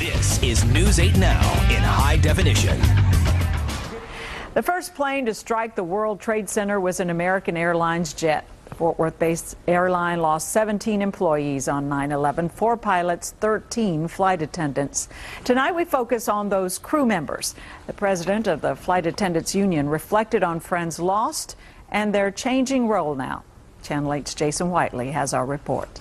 This is News 8 Now in high definition. The first plane to strike the World Trade Center was an American Airlines jet. The Fort Worth-based airline lost 17 employees on 9/11, 4 pilots, 13 flight attendants. Tonight we focus on those crew members. The president of the Flight Attendants Union reflected on friends lost and their changing role now. Channel 8's Jason Whiteley has our report.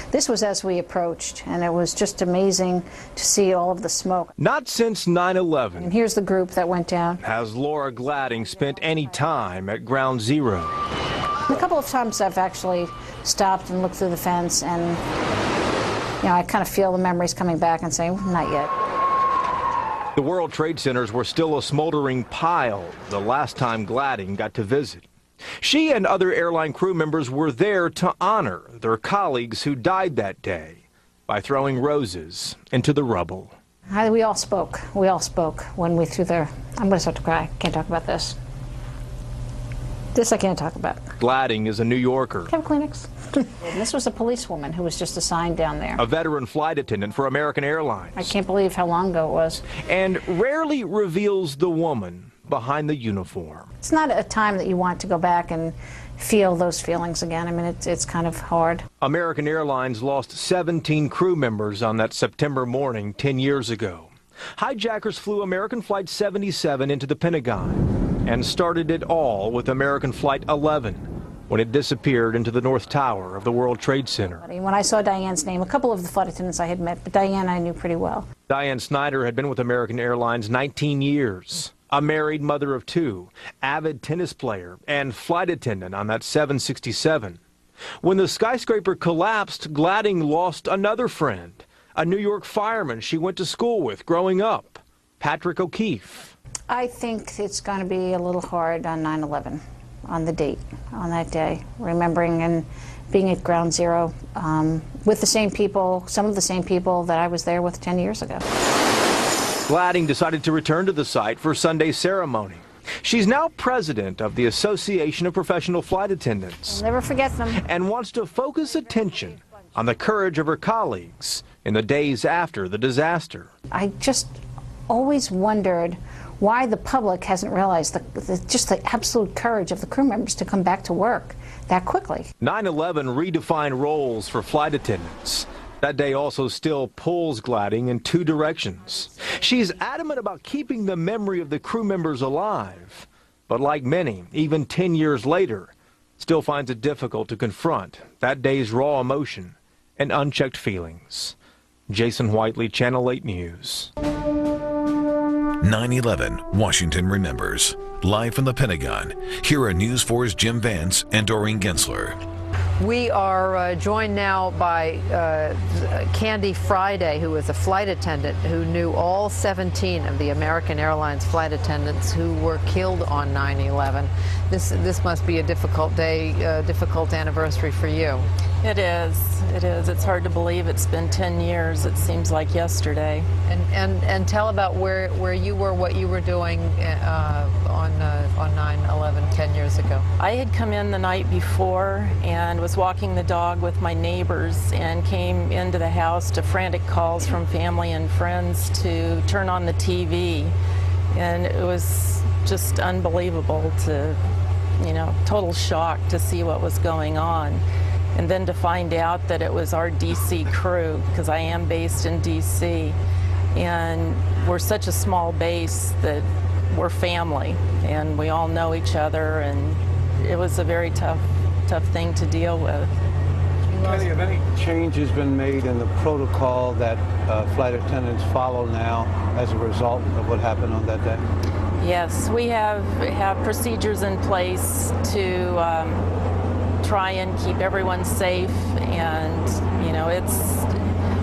This was as we approached, and it was just amazing to see all of the smoke. Not since 9/11. And here's the group that went down. Has Laura Gladding spent any time at Ground Zero? A couple of times I've actually stopped and looked through the fence, and I kind of feel the memories coming back and saying, not yet. The World Trade Centers were still a smoldering pile the last time Gladding got to visit. She and other airline crew members were there to honor their colleagues who died that day by throwing roses into the rubble. We all spoke. We all spoke when we threw their... I'm going to start to cry. Can't talk about this. This I can't talk about. Gladding is a New Yorker. Have a Kleenex. This was a policewoman who was just assigned down there. A veteran flight attendant for American Airlines. I can't believe how long ago it was. And rarely reveals the woman behind the uniform. It's not a time that you want to go back and feel those feelings again. I mean, it's kind of hard. American Airlines lost 17 crew members on that September morning 10 years ago. Hijackers flew American Flight 77 into the Pentagon and started it all with American Flight 11 when it disappeared into the North Tower of the World Trade Center. When I saw Diane's name, a couple of the flight attendants I had met, but Diane I knew pretty well. Diane Snyder had been with American Airlines 19 years. A married mother of 2, avid tennis player, and flight attendant on that 767. When the skyscraper collapsed, Gladding lost another friend, a New York fireman she went to school with growing up, Patrick O'Keefe. I think it's going to be a little hard on 9/11, on the date, on that day, remembering and being at Ground Zero with the same people, some of the same people that I was there with 10 years ago. Gladding decided to return to the site for Sunday's ceremony. She's now president of the Association of Professional Flight Attendants. I'll never forget them. And wants to focus attention on the courage of her colleagues in the days after the disaster. I just always wondered why the public hasn't realized just the absolute courage of the crew members to come back to work that quickly. 9/11 redefined roles for flight attendants. That day also still pulls Gladding in 2 directions. She's adamant about keeping the memory of the crew members alive, but like many, even 10 years later, still finds it difficult to confront that day's raw emotion and unchecked feelings. Jason Whiteley, Channel 8 News. 9/11, Washington remembers. Live from the Pentagon, here are News 4's Jim Vance and Doreen Gensler. We are joined now by Candy Friday, who is a flight attendant who knew all 17 of the American Airlines flight attendants who were killed on 9/11. This must be a difficult day, difficult anniversary for you. It is. It is. It's hard to believe it's been 10 years. It seems like yesterday. And tell about where you were, what you were doing on 9/11 10 years ago. I had come in the night before and was walking the dog with my neighbors and came into the house to frantic calls from family and friends to turn on the TV. And it was just unbelievable to, total shock to see what was going on. And then to find out that it was our DC crew, because I am based in DC, and we're such a small base that we're family, and we all know each other, and it was a very tough thing to deal with. Kenny, have any changes been made in the protocol that flight attendants follow now as a result of what happened on that day? Yes, we have procedures in place to try and keep everyone safe, and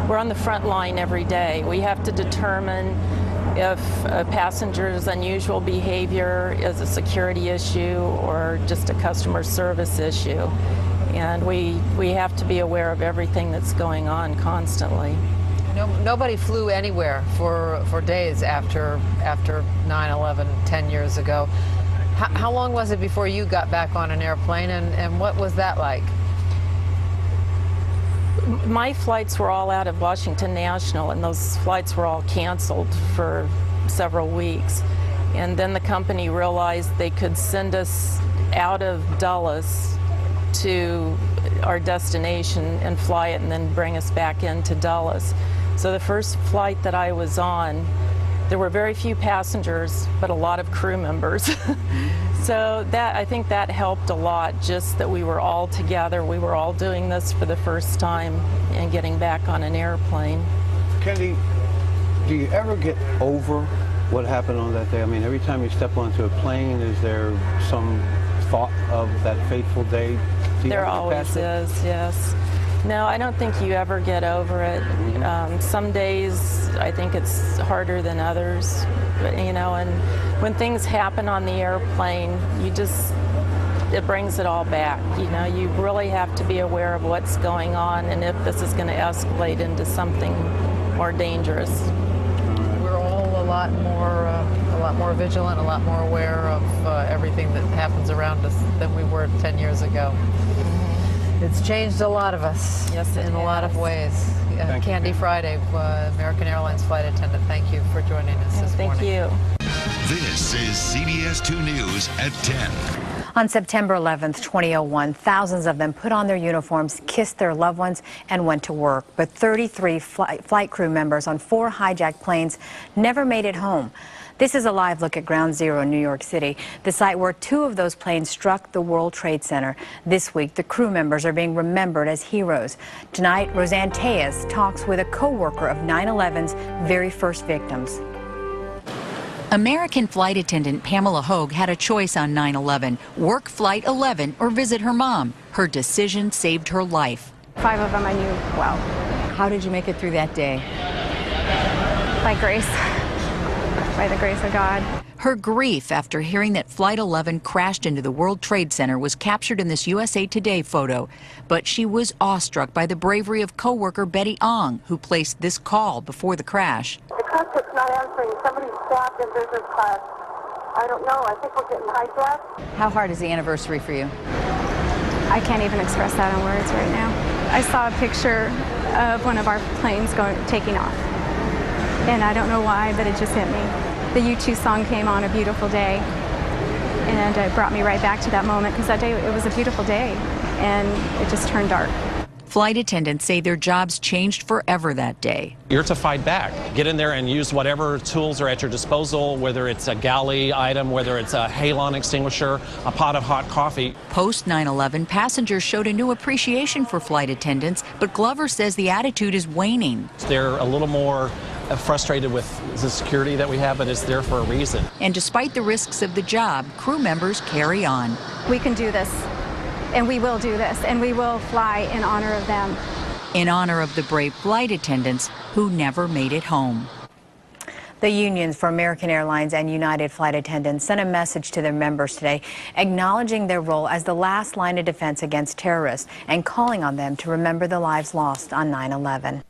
we're on the front line every day. We have to determine if a passenger's unusual behavior is a security issue or just a customer service issue, and we have to be aware of everything that's going on constantly. Nobody flew anywhere for days after 9/11 10 years ago. How long was it before you got back on an airplane, and what was that like? My flights were all out of Washington National, and those flights were all canceled for several weeks. And then the company realized they could send us out of Dulles to our destination and fly it and then bring us back into Dulles. So the first flight that I was on, there were very few passengers, but a lot of crew members. So I think that helped a lot, just that we were all together. We were all doing this for the first time and getting back on an airplane. Candy, do you ever get over what happened on that day? I mean, every time you step onto a plane, is there some thought of that fateful day? There always is, yes. No, I don't think you ever get over it. Some days I think it's harder than others, but, you know, and when things happen on the airplane, it brings it all back. You know, you really have to be aware of what's going on and if this is going to escalate into something more dangerous. We're all a lot more vigilant, a lot more aware of everything that happens around us than we were 10 years ago. It's changed a lot of us, yes, in a lot of ways. Candy Friday, American Airlines flight attendant, thank you for joining us this morning. Thank you. This is CBS 2 News at 10. On September 11th, 2001, thousands of them put on their uniforms, kissed their loved ones, and went to work. But 33 flight crew members on 4 hijacked planes never made it home. This is a live look at Ground Zero in New York City, the site where 2 of those planes struck the World Trade Center. This week, the crew members are being remembered as heroes. Tonight, Roseanne Tellez talks with a co-worker of 9/11's very first victims. American flight attendant Pamela Hogue had a choice on 9/11, work Flight 11 or visit her mom. Her decision saved her life. 5 of them I knew well. How did you make it through that day? By grace. By the grace of God. Her grief after hearing that Flight 11 crashed into the World Trade Center was captured in this USA Today photo. But she was awestruck by the bravery of co-worker Betty Ong, who placed this call before the crash. The cockpit's not answering. Somebody's staffed in business class. I don't know. I think we're getting hijacked. How hard is the anniversary for you? I can't even express that in words right now. I saw a picture of one of our planes taking off. And I don't know why, but it just hit me. The U2 song came on, A Beautiful Day, and it brought me right back to that moment, because that day, it was a beautiful day, and it just turned dark. Flight attendants say their jobs changed forever that day. You're to fight back. Get in there and use whatever tools are at your disposal, whether it's a galley item, whether it's a halon extinguisher, a pot of hot coffee. Post 9/11, passengers showed a new appreciation for flight attendants, but Glover says the attitude is waning. They're a little more frustrated with the security that we have, but it's there for a reason. And despite the risks of the job, crew members carry on. We can do this, and we will do this, and we will fly in honor of them. In honor of the brave flight attendants who never made it home. The unions for American Airlines and United flight attendants sent a message to their members today, acknowledging their role as the last line of defense against terrorists and calling on them to remember the lives lost on 9/11.